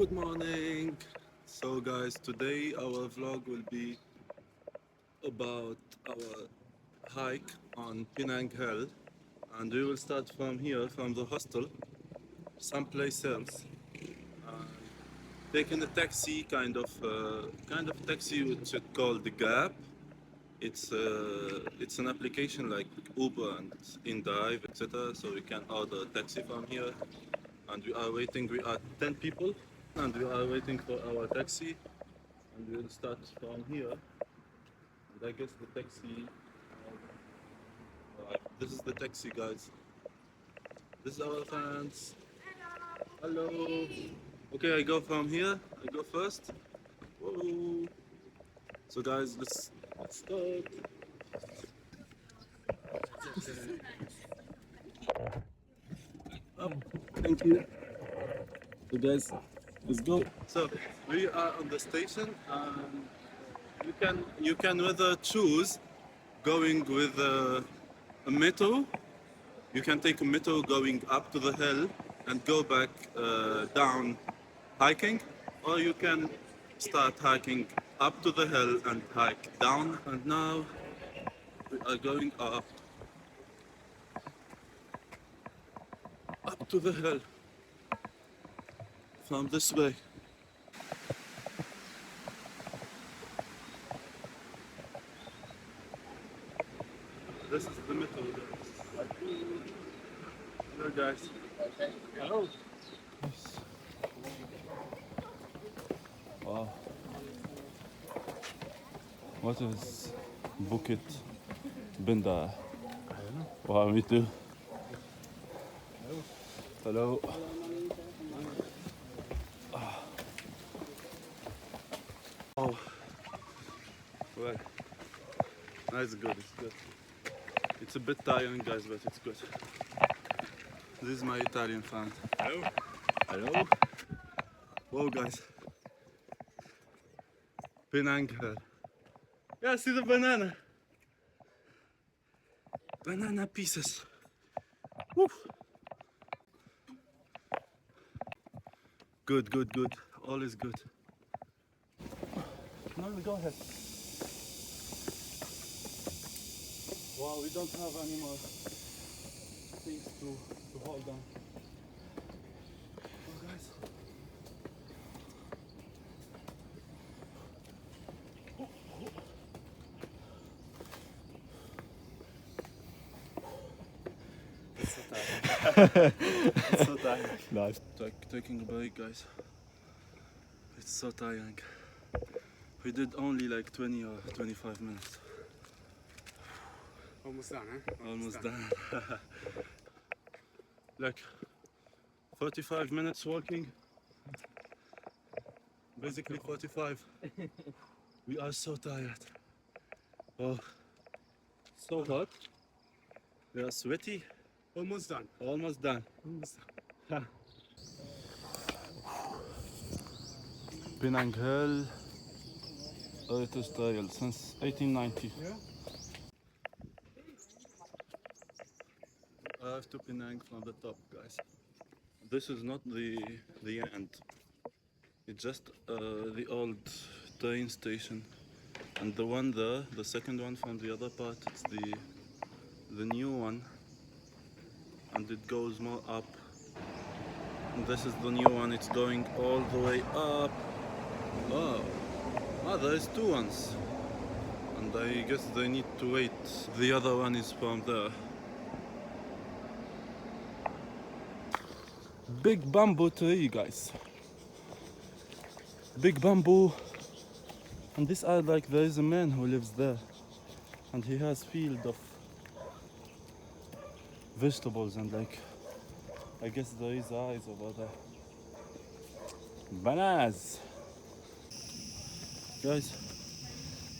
Good morning. So guys, today our vlog will be about our hike on Penang Hill, and we will start from here, from the hostel, someplace else, taking a taxi, kind of taxi which is called the Gap. It's an application like Uber and InDrive, etc. So we can order a taxi from here, and we are waiting. We are 10 people, and we are waiting for our taxi, and we will start from here. And I guess the taxi. This is the taxi, guys. This is our fans. Hello. Okay, I go from here. I go first. Whoa. So guys, let's start. Oh, thank you. So guys, let's go. So we are on the station. You can whether choose going with a metro. You can take a metro going up to the hill and go back down hiking, or you can start hiking up to the hill and hike down. And now we are going up to the hill from this way. This is the metro, guys. Hello, guys. Hello. Wow. What is Bukit Benda? I don't know. Wow, me too. Hello. Oh. Well, that's good. It's good. It's a bit tiring, guys, but it's good. This is my Italian fan. Hello. Hello. Whoa, guys. Penang Hill. Yeah, see the banana. Banana pieces. Woo. Good, good, good. All is good. No, go ahead. Wow, we don't have any more things to hold on. Oh, guys. It's so tiring. It's so tiring. Nice. Taking a break, guys. It's so tiring. We did only like 20 or 25 minutes. Almost done, eh? Almost done. Like 45 minutes walking. Basically 45. We are so tired. Oh, so hot. We are sweaty. Almost done. Almost done. Almost done. Penang Hill Heritage Trail since 1890. Yeah. I have to Penang from the top, guys. This is not the end. It's just the old train station, and the one there, the second one from the other part, it's the new one, and it goes more up. And this is the new one. It's going all the way up. Oh, there's two ones, and I guess they need to wait. The other one is from there. Big bamboo tree, guys. Big bamboo. And this are like, there is a man who lives there, and he has field of vegetables, and like, I guess there is eyes over there. Bananas. Guys,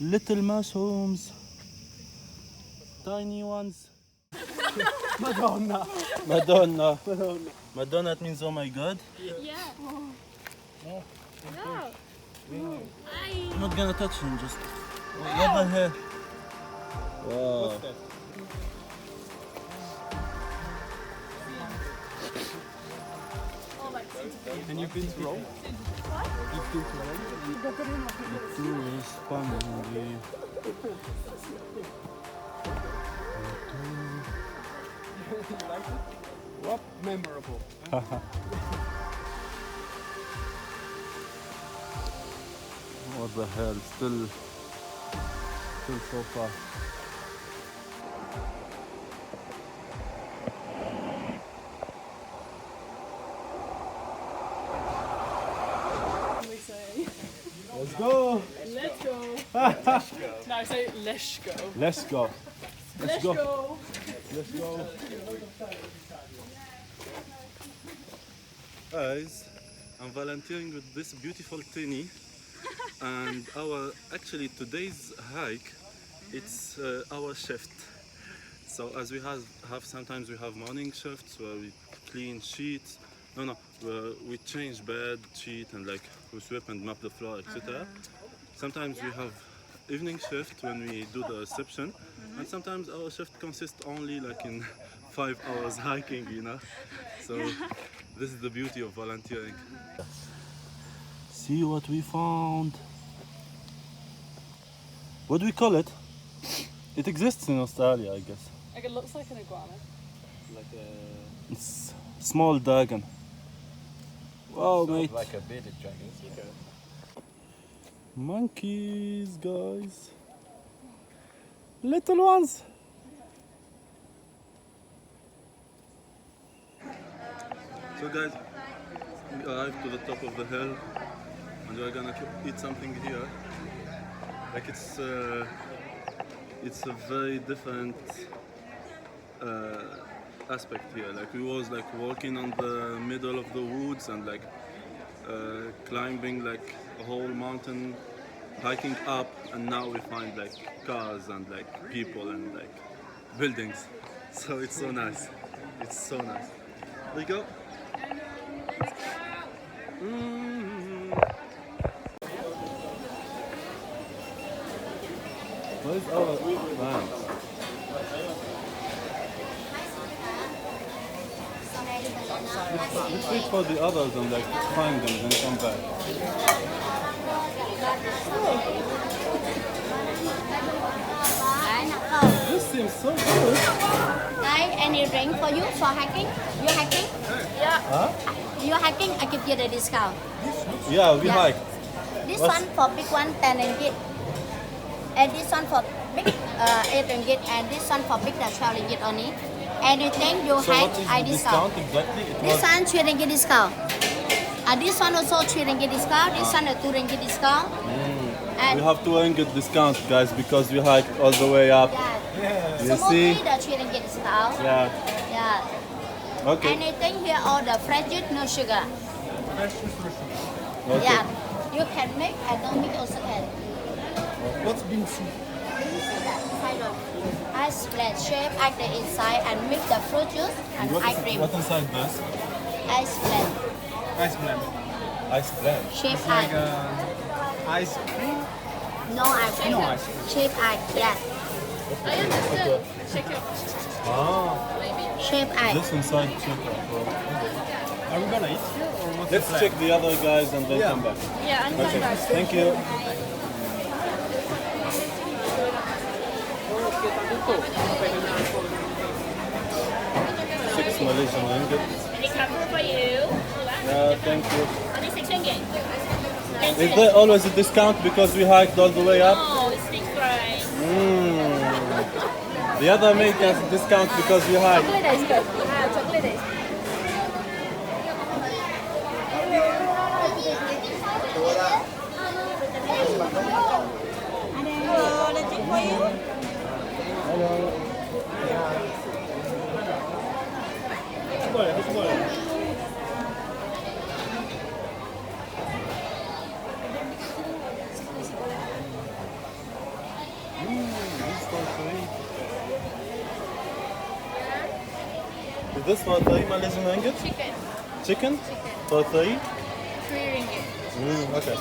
little mushrooms. Tiny ones. Madonna. Madonna. Madonna. Madonna, it means oh my god. Yeah. Oh, No. I'm not gonna touch him, just over here. Wow. What's that? Oh my And you've been to Rome? You've been to Rome? Tourist family. You like it? What memorable? What the hell? Still so far. We say, Let's go! let's go. No, I say, let's go. Let's go. Let's go. Let's go. Guys, I'm volunteering with this beautiful tinny, and actually today's hike, it's our shift. So as we have sometimes we have morning shifts where we clean sheets. We change bed, sheet, and like we sweep and mop the floor, etc. Sometimes we have evening shift when we do the reception, and sometimes our shift consists only like in 5 hours hiking, you know. So this is the beauty of volunteering. See what we found. What do we call it? It exists in Australia, I guess. Like it looks like an iguana. Like a small dragon. Wow, mate. Like a bearded dragon. Monkeys, guys. Little ones. So guys, we arrived to the top of the hill and we're gonna eat something here. Like it's a very different aspect here. Like we was like walking on the middle of the woods and like climbing like a whole mountain, hiking up, and now we find like cars and like people and like buildings. So it's so nice. It's so nice. There you go. Where's our van? Let's wait for the others and like find them and come back. This seems so good. Đấy, any drink for you for hiking? You hiking? Huh? You hiking? I give you the discount. Yeah, we Yeah. hike. This What's- one for big one 10 ringgit. And this one for big 8 ringgit. And this one for big 12 ringgit only. Anything you So hike, what is I the discount. discount exactly? It This was one 3 ringgit discount. This one also 3 ringgit discount. This one a 2 ringgit discount. And we have to ringgit discount, guys, because we hiked all the way up. yeah. You Smoothie see? the 3 ringgit discount. Yeah. Yeah. Okay. Anything here all the fresh juice, no sugar. Okay. Yeah. You can make and don't make also can. What's bean soup? Ice blend shape at the inside and mix the fruit juice and ice cream. What inside this? Ice blend. Ice blend. Ice blend. Shape Like ice. ice cream? No ice cream. No ice cream. Shape ice. Yeah. I understood. Check it. Ah, Shape ice. this inside chocolate. Are we gonna eat here or what's Let's the plan? check the other guys and then Yeah. come back. Yeah, I'm Okay. going back. Thank you. Six Malaysian ringgit. Any cover for you? Yeah, thank you. Only 6 ringgit. Is there always a discount because we hiked all the way up? Oh, it's fixed price. The other make us a discount because we hiked. Chocolate is good. Chocolate is. Is this for 3 Malaysian ringgit? Chicken. Chicken? For 3? 3 ringgit. Okay.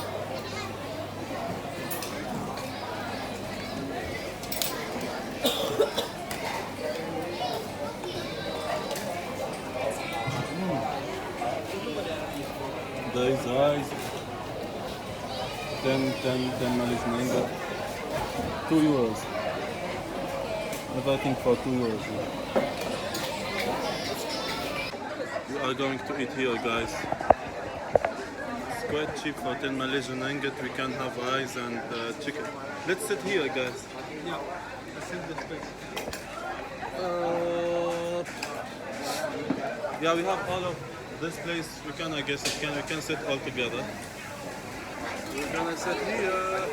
days, guys. 10 Malaysian ringgit. 2 euros. Everything for 2 euros. We are going to eat here, guys. It's quite cheap for 10 Malaysian ringgit. We can have rice and chicken. Let's sit here, guys. Yeah, let's sit this place. Yeah, we have all of this place. We can, I guess, we can sit all together. We're gonna sit here.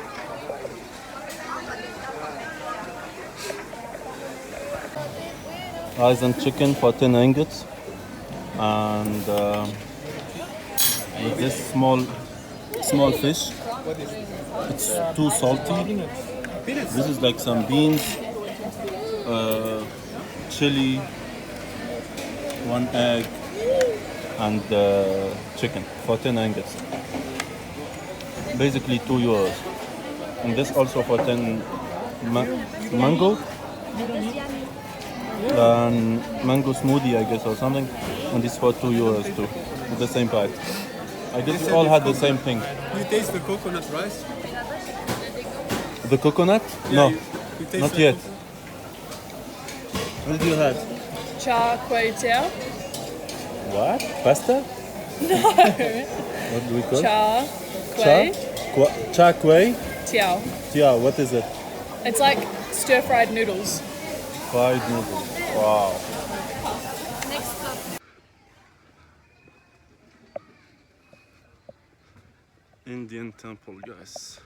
Rice and chicken for 10 ringgit. And with this small fish. It's too salty. This is like some beans, chili, 1 egg, and chicken for 10 ringgit. Basically 2 euros. And this also for 10 mango. And mango smoothie, I guess, or something. And this for 2 euros too. At the same price. I guess we all had the same thing. You taste the coconut rice? The coconut? Yeah, No, you taste not the yet. coconut? What did you have? Char kway teow. What? Pasta? No. What do we call it? Char kway Char kway? teow. Yeah, what is it? It's like stir-fried noodles. Fried noodles. Wow. Indian temple, guys.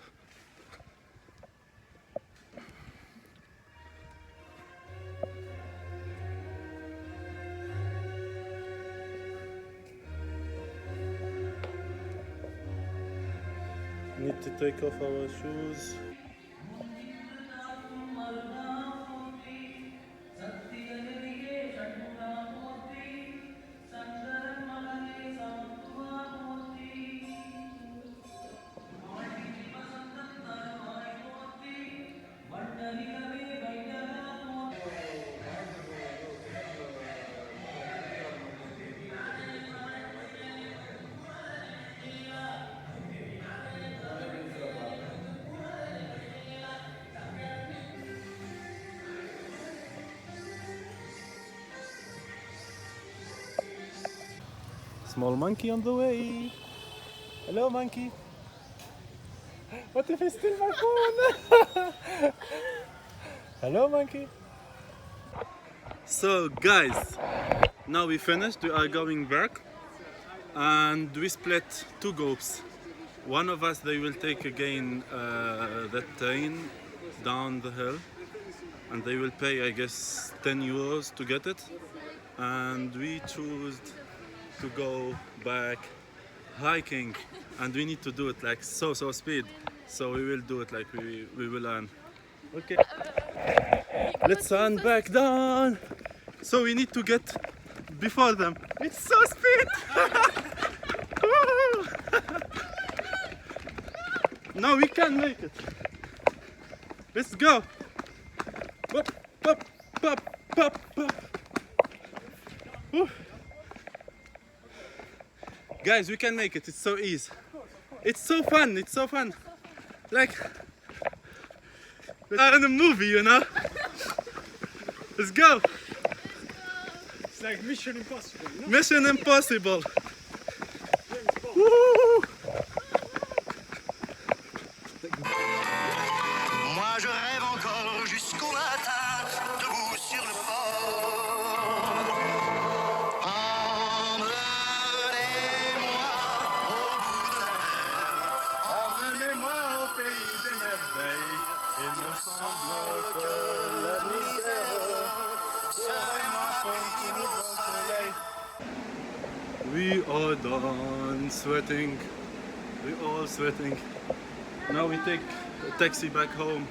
Need to take off our shoes. Small monkey on the way. Hello, monkey. What if I steal my phone? Hello, monkey. So, guys, now we finished. We are going back, and we split 2 groups. One of us, they will take again the train down the hill, and they will pay, I guess, 10 euros to get it. And we choose to go back hiking, and we need to do it like so speed, so we will do it like we will run. Okay, let's run back down, so we need to get before them. It's so speed. Now we can make it. Let's go. Pop, pop, pop, pop, pop. Woo. Guys, we can make it. It's so easy. It's so fun. It's so fun. Like we are in a movie, you know. Let's go. It's like Mission Impossible, you know? Mission Impossible. Woo! Moi je rêve encore jusqu'au matin, debout sur le port. Emmenez-moi au bout de la mer. Emmenez-moi au pays des merveilles. Il me semble que la misère serait ma fontaine au soleil. We are done sweating. We all sweating. Now we take a taxi back home.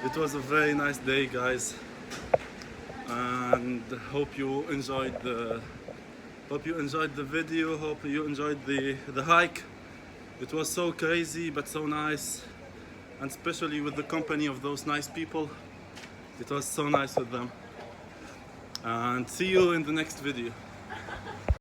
It was a very nice day, guys, and hope you enjoyed the video. Hope you enjoyed the hike. It was so crazy but so nice, and especially with the company of those nice people. It was so nice with them. And see you in the next video.